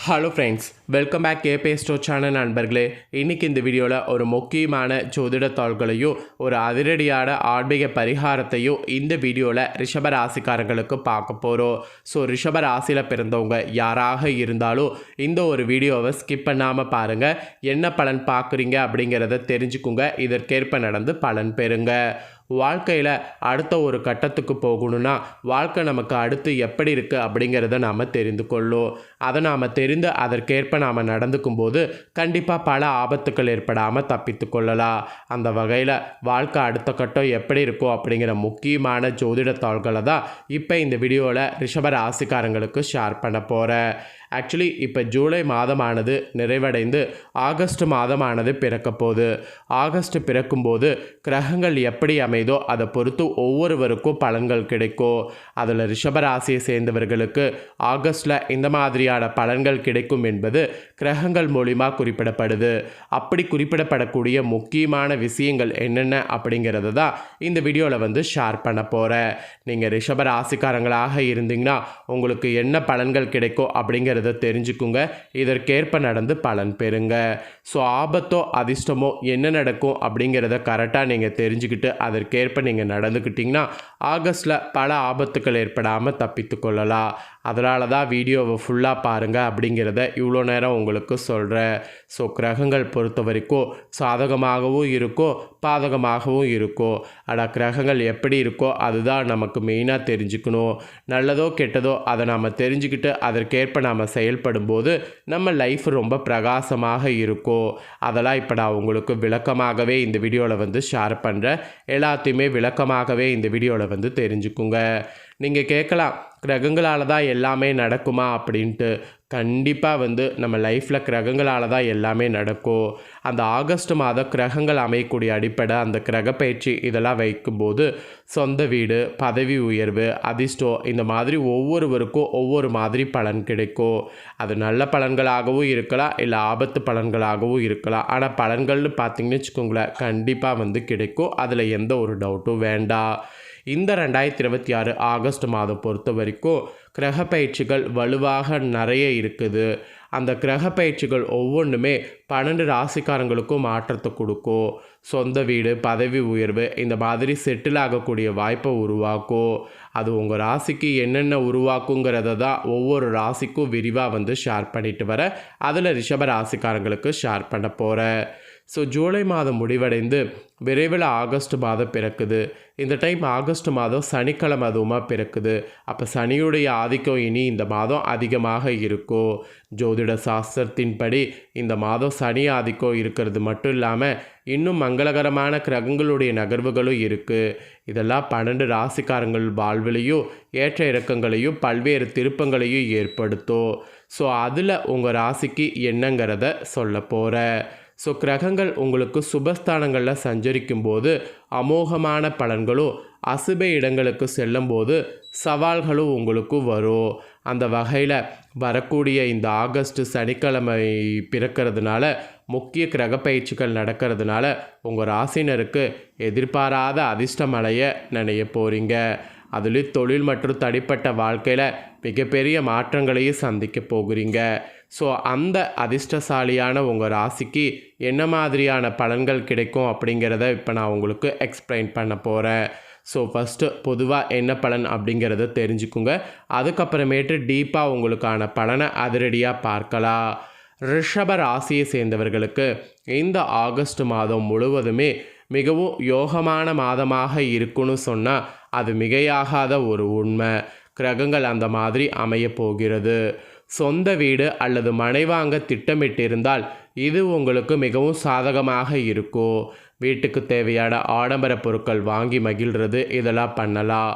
Hello friends, welcome back கேபே store channel நண்பர்களே. இன்றைக்கி இந்த வீடியோவில் ஒரு முக்கியமான ஜோதிட தாள்களையும் ஒரு அதிரடியான ஆன்மீக பரிகாரத்தையும் இந்த வீடியோவில் ரிஷப ராசிக்காரங்களுக்கு பார்க்க போகிறோம். ஸோ ரிஷப ராசியில் பிறந்தவங்க யாராக இருந்தாலும் இந்த ஒரு வீடியோவை ஸ்கிப் பண்ணாமல் பாருங்கள். என்ன பலன் பார்க்குறீங்க அப்படிங்கிறத தெரிஞ்சுக்குங்க. இதற்கேற்ப நடந்து பலன் பெறுங்க. வாழ்க்கையில் அடுத்த ஒரு கட்டத்துக்கு போகணுன்னா வாழ்க்கை நமக்கு அடுத்து எப்படி இருக்குது அப்படிங்கிறத நாம் தெரிந்து கொள்ளும். அதை நாம் தெரிந்து அதற்கேற்ப நாம் நடந்துக்கும் போது கண்டிப்பாக பல ஆபத்துக்கள் ஏற்படாமல் தப்பித்து கொள்ளலாம். அந்த வகையில் வாழ்க்கை அடுத்த கட்டம் எப்படி இருக்கும் அப்படிங்கிற முக்கியமான ஜோதிட தாள்களை தான் இப்போ இந்த வீடியோவில் ரிஷப ராசிக்காரங்களுக்கு ஷேர் பண்ண போகிறேன். ஆக்சுவலி இப்போ ஜூலை மாதமானது நிறைவடைந்து ஆகஸ்ட் மாதமானது பிறக்க போகுது. ஆகஸ்ட் பிறக்கும்போது கிரகங்கள் எப்படி அமைதோ அதை பொறுத்து ஒவ்வொருவருக்கும் பலன்கள் கிடைக்கும். அதில் ரிஷபராசியை சேர்ந்தவர்களுக்கு ஆகஸ்டில் இந்த மாதிரியான பலன்கள் கிடைக்கும் என்பது கிரகங்கள் மூலிமா குறிப்பிடப்படுது. அப்படி குறிப்பிடப்படக்கூடிய முக்கியமான விஷயங்கள் என்னென்ன அப்படிங்கிறத தான் இந்த வீடியோவில் ஷேர் பண்ண போகிறேன். நீங்கள் ரிஷபராசிக்காரங்களாக இருந்தீங்கன்னா உங்களுக்கு என்ன பலன்கள் கிடைக்கும் அப்படிங்கிறது தெரிஞ்சுக்குங்க. இதற்கேற்ப நடந்து பலன் பெறுங்க. ஸோ ஆபத்தோ அதிர்ஷ்டமோ என்ன நடக்கும் அப்படிங்கிறத கரெக்டாக நீங்கள் தெரிஞ்சுக்கிட்டு அதற்கேற்ப நீங்கள் நடந்துக்கிட்டிங்கன்னா ஆகஸ்டில் பல ஆபத்துக்கள் ஏற்படாமல் தப்பித்து கொள்ளலாம். அதனால தான் வீடியோவை ஃபுல்லாக பாருங்கள் அப்படிங்கிறத இவ்வளோ நேரம் உங்களுக்கு சொல்கிறேன். ஸோ கிரகங்கள் பொறுத்த வரைக்கும் சாதகமாகவும் இருக்கோ பாதகமாகவும் இருக்கோ. ஆனால் கிரகங்கள் எப்படி இருக்கோ அதுதான் நமக்கு மெயினாக தெரிஞ்சுக்கணும். நல்லதோ கெட்டதோ அதை நாம் தெரிஞ்சுக்கிட்டு அதற்கேற்ப நாம் செயல்படும் போது நம்ம லைஃப் ரொம்ப பிரகாசமாக இருக்கும். அதெல்லாம் இப்போ நான் உங்களுக்கு விளக்கமாகவே இந்த வீடியோவில் ஷேர் பண்ணுறேன். எல்லாத்தையுமே விளக்கமாகவே இந்த வீடியோவில் தெரிஞ்சுக்குங்க. நீங்கள் கேட்கலாம், கிரகங்களால் தான் எல்லாமே நடக்குமா அப்படின்ட்டு. கண்டிப்பாக நம்ம லைஃப்பில் கிரகங்களால் தான் எல்லாமே நடக்கும். அந்த ஆகஸ்ட் மாதம் கிரகங்கள் அமையக்கூடிய அடிப்படை அந்த கிரகப்பயிற்சி இதெல்லாம் வைக்கும்போது சொந்த வீடு, பதவி உயர்வு, அதிர்ஷ்டம் இந்த மாதிரி ஒவ்வொருவருக்கும் ஒவ்வொரு மாதிரி பலன் கிடைக்கும். அது நல்ல பலன்களாகவும் இருக்கலாம், இல்லை ஆபத்து பலன்களாகவும் இருக்கலாம். ஆனால் பலன்கள்னு பார்த்திங்கன்னு வச்சுக்கோங்களேன் கண்டிப்பாக கிடைக்கும். அதில் எந்த ஒரு டவுட்டும் வேண்டாம். இந்த 2026 ஆகஸ்ட் மாதம் பொறுத்த வரைக்கும் கிரக பயிற்சிகள் வலுவாக நிறைய இருக்குது. அந்த கிரக பயிற்சிகள் ஒவ்வொன்றுமே 12 ராசிக்காரங்களுக்கும் மாற்றத்தை கொடுக்கும். சொந்த வீடு, பதவி உயர்வு இந்த மாதிரி செட்டில் ஆகக்கூடிய வாய்ப்பை உருவாக்கும். அது உங்கள் ராசிக்கு என்னென்ன உருவாக்குங்கிறத தான் ஒவ்வொரு ராசிக்கும் விரிவாக ஷேர் பண்ணிட்டு வர அதில் ரிஷப ராசிக்காரங்களுக்கு ஷேர் பண்ண போகிறேன். ஸோ ஜூலை மாதம் முடிவடைந்து விரைவில் ஆகஸ்ட் மாதம் பிறக்குது. இந்த டைம் ஆகஸ்ட் மாதம் சனிக்கிழமை அதுவுமா பிறக்குது. அப்போ சனியுடைய ஆதிக்கம் இனி இந்த மாதம் அதிகமாக இருக்கும். ஜோதிட சாஸ்திரத்தின்படி இந்த மாதம் சனி ஆதிக்கம் இருக்கிறது மட்டும் இல்லாமல் இன்னும் மங்களகரமான கிரகங்களுடைய நகர்வுகளும் இருக்குது. இதெல்லாம் 12 ராசிக்காரங்கள் வாழ்விலையும் ஏற்ற இறக்கங்களையும் பல்வேறு திருப்பங்களையும் ஏற்படுத்தும். ஸோ அதில் உங்கள் ராசிக்கு என்னங்கிறத சொல்ல போகிறேன். ஸோ கிரகங்கள் உங்களுக்கு சுபஸ்தானங்களில் சஞ்சரிக்கும் போது அமோகமான பலன்களும், அசுப இடங்களுக்கு செல்லும்போது சவால்களும் உங்களுக்கு வரும். அந்த வகையில் வரக்கூடிய இந்த ஆகஸ்ட் சனிக்கிழமை பிறக்கிறதுனால முக்கிய கிரக பயிற்சிகள் நடக்கிறதுனால உங்கள் ராசினருக்கு எதிர்பாராத அதிர்ஷ்டம் அடைய நினைய போகிறீங்க. அதுலேயும் தொழில் மற்றும் தனிப்பட்ட வாழ்க்கையில் மிகப்பெரிய மாற்றங்களையும் சந்திக்க போகிறீங்க. ஸோ அந்த அதிர்ஷ்டசாலியான உங்கள் ராசிக்கு என்ன மாதிரியான பலன்கள் கிடைக்கும் அப்படிங்கிறத இப்போ நான் உங்களுக்கு எக்ஸ்பிளைன் பண்ண போகிறேன். ஸோ ஃபஸ்ட்டு பொதுவாக என்ன பலன் அப்படிங்கிறத தெரிஞ்சுக்குங்க. அதுக்கப்புறமேட்டு டீப்பாக உங்களுக்கான பலனை அதிரடியாக பார்க்கலாம். ரிஷப ராசியை சேர்ந்தவர்களுக்கு இந்த ஆகஸ்ட் மாதம் முழுவதுமே மிகவும் யோகமான மாதமாக இருக்குன்னு சொன்னால் அது மிகையாகாத ஒரு உண்மை. கிரகங்கள் அந்த மாதிரி அமைய போகிறது. சொந்த வீடு அல்லது மனை வாங்க திட்டமிட்டிருந்தால் இது உங்களுக்கு மிகவும் சாதகமாக இருக்கும். வீட்டுக்கு தேவையான ஆடம்பர பொருட்கள் வாங்கி மகிழ்கிறது இதெல்லாம் பண்ணலாம்.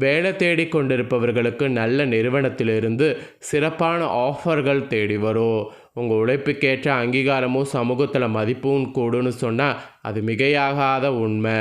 வேலை தேடி கொண்டிருப்பவர்களுக்கு நல்ல நிறுவனத்திலிருந்து சிறப்பான ஆஃபர்கள் தேடி வரும். உங்கள் உழைப்புக்கேற்ற அங்கீகாரமும் சமூகத்தில் மதிப்பும் கூடுன்னு சொன்னால் அது மிகையாகாத உண்மை.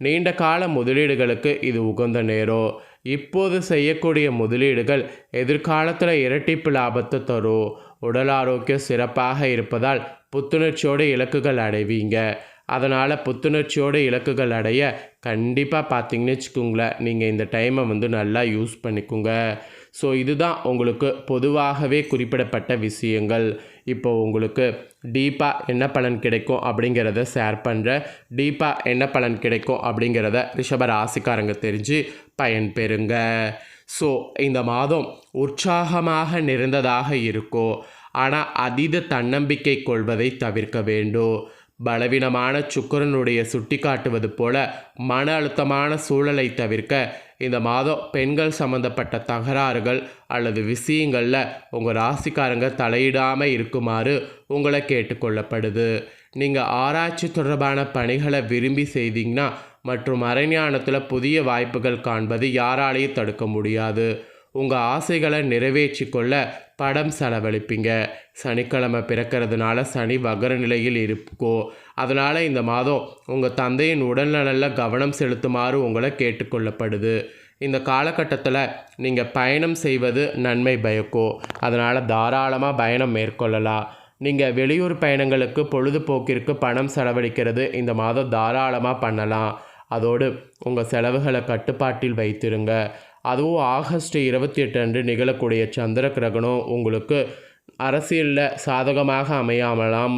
நீண்ட கால முதலீடுகளுக்கு இது உகந்த நேரம். இப்போது செய்யக்கூடிய முதலீடுகள் எதிர்காலத்தில் இரட்டிப்பு லாபத்தை தரும். உடல் ஆரோக்கியம் சிறப்பாக இருப்பதால் புத்துணர்ச்சியோடு இலக்குகள் அடைவீங்க. அதனால் புத்துணர்ச்சியோடு இலக்குகள் அடைய கண்டிப்பாக பார்த்தீங்கன்னு வச்சுக்கோங்களேன் நீங்கள் இந்த டைமை நல்லா யூஸ் பண்ணிக்கோங்க. ஸோ இதுதான் உங்களுக்கு பொதுவாகவே குறிப்பிடப்பட்ட விஷயங்கள். இப்போ உங்களுக்கு டீப்பாக என்ன பலன் கிடைக்கும் அப்படிங்கிறத ஷேர் பண்ணுறேன். டீப்பாக என்ன பலன் கிடைக்கும் அப்படிங்கிறத ரிஷப ராசிக்காரங்க தெரிஞ்சு பயன்பெறுங்க. ஸோ இந்த மாதம் உற்சாகமாக நிறைந்ததாக இருக்கும். ஆனால் அதீத தன்னம்பிக்கை கொள்வதை தவிர்க்க வேண்டும். பலவீனமான சுக்கிரனுடைய சுட்டி காட்டுவது போல மன அழுத்தமான சூழலை தவிர்க்க இந்த மாதம் பெண்கள் சம்பந்தப்பட்ட தகராறுகள் அல்லது விஷயங்களில் உங்கள் ராசிக்காரங்க தலையிடாமல் இருக்குமாறு உங்களை கேட்டுக்கொள்ளப்படுது. நீங்கள் ஆராய்ச்சி தொடர்பான பணிகளை விரும்பி செய்தீங்கன்னா மற்றும் மறைஞானத்தில் புதிய வாய்ப்புகள் காண்பது யாராலையும் தடுக்க முடியாது. உங்கள் ஆசைகளை நிறைவேற்றி கொள்ள படம் செலவழிப்பீங்க. சனிக்கிழமை பிறக்கிறதுனால சனி வகர நிலையில் இருக்கும். அதனால் இந்த மாதம் உங்கள் தந்தையின் உடல்நலில் கவனம் செலுத்துமாறு உங்களை கேட்டுக்கொள்ளப்படுது. இந்த காலகட்டத்தில் நீங்கள் பயணம் செய்வது நன்மை பயக்கும். அதனால் தாராளமாக பயணம் மேற்கொள்ளலாம். நீங்கள் வெளியூர் பயணங்களுக்கு பொழுதுபோக்கிற்கு பணம் செலவழிக்கிறது இந்த மாதம் தாராளமாக பண்ணலாம். அதோடு உங்கள் செலவுகளை கட்டுப்பாட்டில் வைத்திருங்க. அதுவும் ஆகஸ்ட் 28 அன்று நிகழக்கூடிய சந்திர கிரகணம் உங்களுக்கு அரசியலில் சாதகமாக அமையாமலாம்,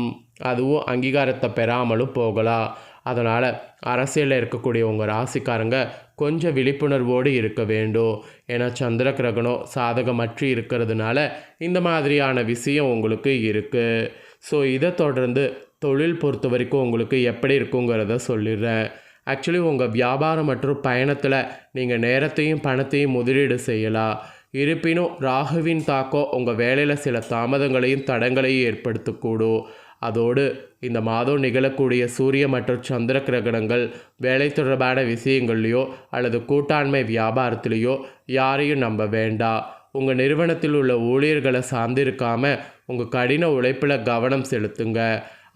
அதுவும் அங்கீகாரத்தை பெறாமலும் போகலாம். அதனால் அரசியலில் இருக்கக்கூடிய உங்கள் ராசிக்காரங்க கொஞ்சம் விழிப்புணர்வோடு இருக்க வேண்டும். ஏன்னா சந்திர கிரகணம் சாதகமற்று இருக்கிறதுனால இந்த மாதிரியான விஷயம் உங்களுக்கு இருக்குது. ஸோ இதை தொடர்ந்து தொழில் பொறுத்த வரைக்கும் உங்களுக்கு எப்படி இருக்குங்கிறத சொல்லிடுறேன். ஆக்சுவலி உங்கள் வியாபாரம் மற்றும் பயணத்தில் நீங்கள் நேரத்தையும் பணத்தையும் முதலீடு செய்யலாம். இருப்பினும் ராகுவின் தாக்கம் உங்கள் வேலையில் சில தாமதங்களையும் தடங்களையும் ஏற்படுத்தக்கூடும். அதோடு இந்த மாதம் நிகழக்கூடிய சூரிய மற்றும் சந்திர கிரகணங்கள் வேலை தொடர்பான விஷயங்கள்லையோ அல்லது கூட்டாண்மை வியாபாரத்திலேயோ யாரையும் நம்ப வேண்டாம். உங்கள் நிறுவனத்தில் உள்ள ஊழியர்களை சார்ந்திருக்காமல் உங்கள் கடின உழைப்பில் கவனம் செலுத்துங்க.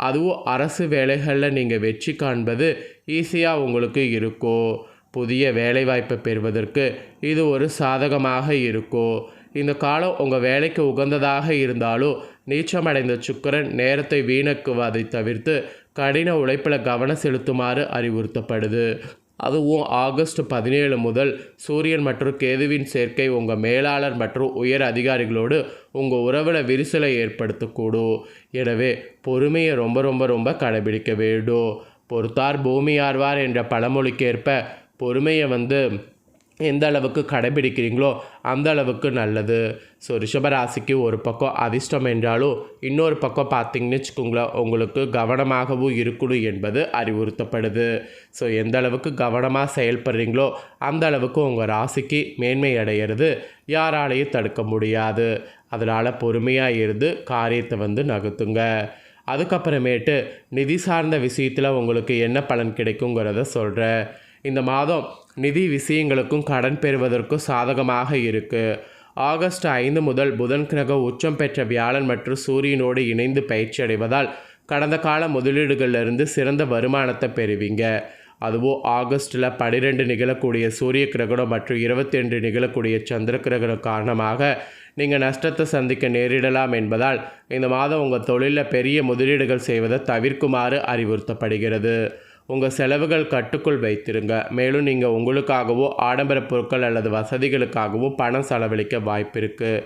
அதுவும் அரசு வேலைகளில் நீங்கள் வெற்றி காண்பது ஈஸியாக உங்களுக்கு இருக்கும். புதிய வேலைவாய்ப்பை பெறுவதற்கு இது ஒரு சாதகமாக இருக்கும். இந்த காலம் உங்கள் வேலைக்கு உகந்ததாக இருந்தாலும் நீச்சமடைந்த சுக்கிரன் நேரத்தை வீணக்குவதை தவிர்த்து கடின உழைப்பில் கவனம் செலுத்துமாறு அறிவுறுத்தப்படுது. அதுவும் ஆகஸ்ட் 17 முதல் சூரியன் மற்றும் கேதுவின் சேர்க்கை உங்கள் மேலாளர் மற்றும் உயர் அதிகாரிகளோடு உங்கள் உறவில் விரிசலை ஏற்படுத்தக்கூடும். எனவே பொறுமையை ரொம்ப ரொம்ப ரொம்ப கடைபிடிக்க வேண்டும். பொறுத்தார் பூமி ஆழ்வார் என்ற பழமொழிக்கேற்ப பொறுமையை எந்த அளவுக்கு கடைபிடிக்கிறீங்களோ அந்த அளவுக்கு நல்லது. ஸோ ரிஷபராசிக்கு ஒரு பக்கம் அதிர்ஷ்டம் என்றாலும் இன்னொரு பக்கம் பார்த்திங்கன்னு வச்சுக்கோங்களேன், உங்களுக்கு கவனமாகவும் இருக்கணும் என்பது அறிவுறுத்தப்படுது. ஸோ எந்த அளவுக்கு கவனமாக செயல்படுறீங்களோ அந்த அளவுக்கு உங்கள் ராசிக்கு மேன்மை அடையிறது யாராலையும் தடுக்க முடியாது. அதனால் பொறுமையாக இருந்து காரியத்தை நகர்த்துங்க. அதுக்கப்புறமேட்டு நிதி சார்ந்த விஷயத்தில் உங்களுக்கு என்ன பலன் கிடைக்குங்கிறத சொல்கிறேன். இந்த மாதம் நிதி விஷயங்களுக்கும் கடன் பெறுவதற்கும் சாதகமாக இருக்குது. ஆகஸ்ட் 5 முதல் புதன் கிரகம் உச்சம் பெற்ற வியாழன் மற்றும் சூரியனோடு இணைந்து பயிற்சி அடைவதால் கடந்த கால முதலீடுகளிலிருந்து சிறந்த வருமானத்தை பெறுவீங்க. அதுவும் ஆகஸ்ட்டில் 12 நிகழக்கூடிய சூரிய கிரகணம் மற்றும் 22 நிகழக்கூடிய சந்திர கிரகணம் காரணமாக நீங்கள் நஷ்டத்தை சந்திக்க நேரிடலாம் என்பதால் இந்த மாதம் உங்கள் தொழிலில் பெரிய முதலீடுகள் செய்வதை தவிர்க்குமாறு அறிவுறுத்தப்படுகிறது. உங்கள் செலவுகள் கட்டுக்குள் வைத்திருங்க. மேலும் நீங்கள் உங்களுக்காகவோ ஆடம்பர பொருட்கள் அல்லது வசதிகளுக்காகவோ பணம் செலவழிக்க வாய்ப்பு இருக்குது.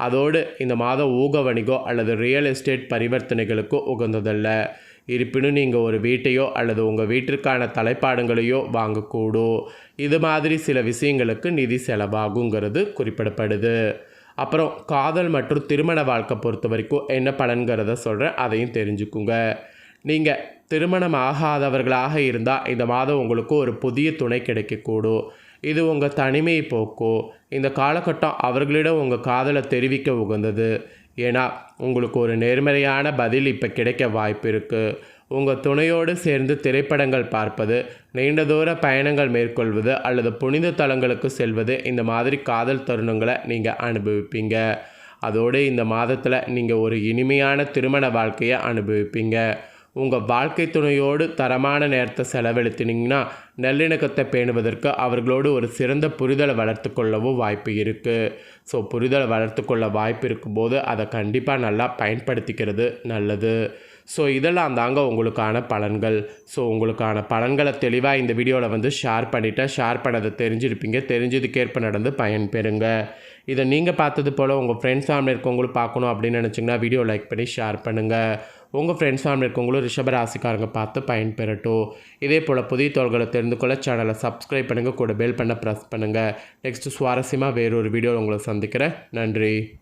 அதோடு இந்த மாதம் ஊக வணிகம் அல்லது ரியல் எஸ்டேட் பரிவர்த்தனைகளுக்கு உகந்ததல்ல. இருப்பினும் நீங்கள் ஒரு வீட்டையோ அல்லது உங்கள் வீட்டிற்கான தலைப்பாடுகளையோ வாங்கக்கூடும். இது மாதிரி சில விஷயங்களுக்கு நிதி செலவாகுங்கிறது குறிப்பிடப்படுது. அப்புறம் காதல் மற்றும் திருமண வாழ்க்கை பொறுத்த வரைக்கும் என்ன பலன்கிறத சொல்கிறேன், அதையும் தெரிஞ்சுக்குங்க. நீங்கள் திருமணம் ஆகாதவர்களாக இருந்தால் இந்த மாதம் உங்களுக்கு ஒரு புதிய துணை கிடைக்கக்கூடும். இது உங்கள் தனிமையை போக்கும். இந்த காலகட்டம் அவர்களிடம் உங்கள் காதலை தெரிவிக்க உகந்தது. ஏன்னா உங்களுக்கு ஒரு நேர்மறையான பதில் இப்போ கிடைக்க வாய்ப்பு இருக்குது. உங்கள் துணையோடு சேர்ந்து திரைப்படங்கள் பார்ப்பது, நீண்ட தூர பயணங்கள் மேற்கொள்வது அல்லது புனித தலங்களுக்கு செல்வது இந்த மாதிரி காதல் தருணங்களை நீங்கள் அனுபவிப்பீங்க. அதோடு இந்த மாதத்தில் நீங்கள் ஒரு இனிமையான திருமண வாழ்க்கையை அனுபவிப்பீங்க. உங்கள் வாழ்க்கை துணையோடு தரமான நேரத்தை செலவழித்தினீங்கன்னா நல்லிணக்கத்தை பேணுவதற்கு அவர்களோடு ஒரு சிறந்த புரிதலை வளர்த்து கொள்ளவும் வாய்ப்பு இருக்குது. ஸோ புரிதலை வளர்த்து கொள்ள வாய்ப்பு இருக்கும்போது அதை கண்டிப்பாக நல்லா பயன்படுத்திக்கிறது நல்லது. ஸோ இதெல்லாம் தாங்க உங்களுக்கான பலன்கள். ஸோ உங்களுக்கான பலன்களை தெளிவாக இந்த வீடியோவில் ஷேர் பண்ணிவிட்டேன். ஷேர் பண்ணதை தெரிஞ்சிருப்பீங்க. தெரிஞ்சதுக்கேற்ப நடந்து பயன்பெறுங்க. இதை நீங்கள் பார்த்தது போல் உங்கள் ஃப்ரெண்ட்ஸ் ஃபேமிலி இருக்கவங்களும் பார்க்கணும் அப்படின்னு நினச்சிங்கன்னா வீடியோ லைக் பண்ணி ஷேர் பண்ணுங்கள். உங்கள் ஃப்ரெண்ட்ஸ் ஃபேமிலி இருக்கவங்களும் ரிஷபராசிக்காரங்க பார்த்து பயன்பெறட்டும். இதே போல் புதிய தகவல்களை தெரிந்து கொள்ள சேனலை சப்ஸ்கிரைப் பண்ணுங்கள், கூட பெல் பண்ண ப்ரெஸ் பண்ணுங்கள். நெக்ஸ்ட்டு சுவாரஸ்யமாக வேறொரு வீடியோவில் உங்களை சந்திக்கிறேன். நன்றி.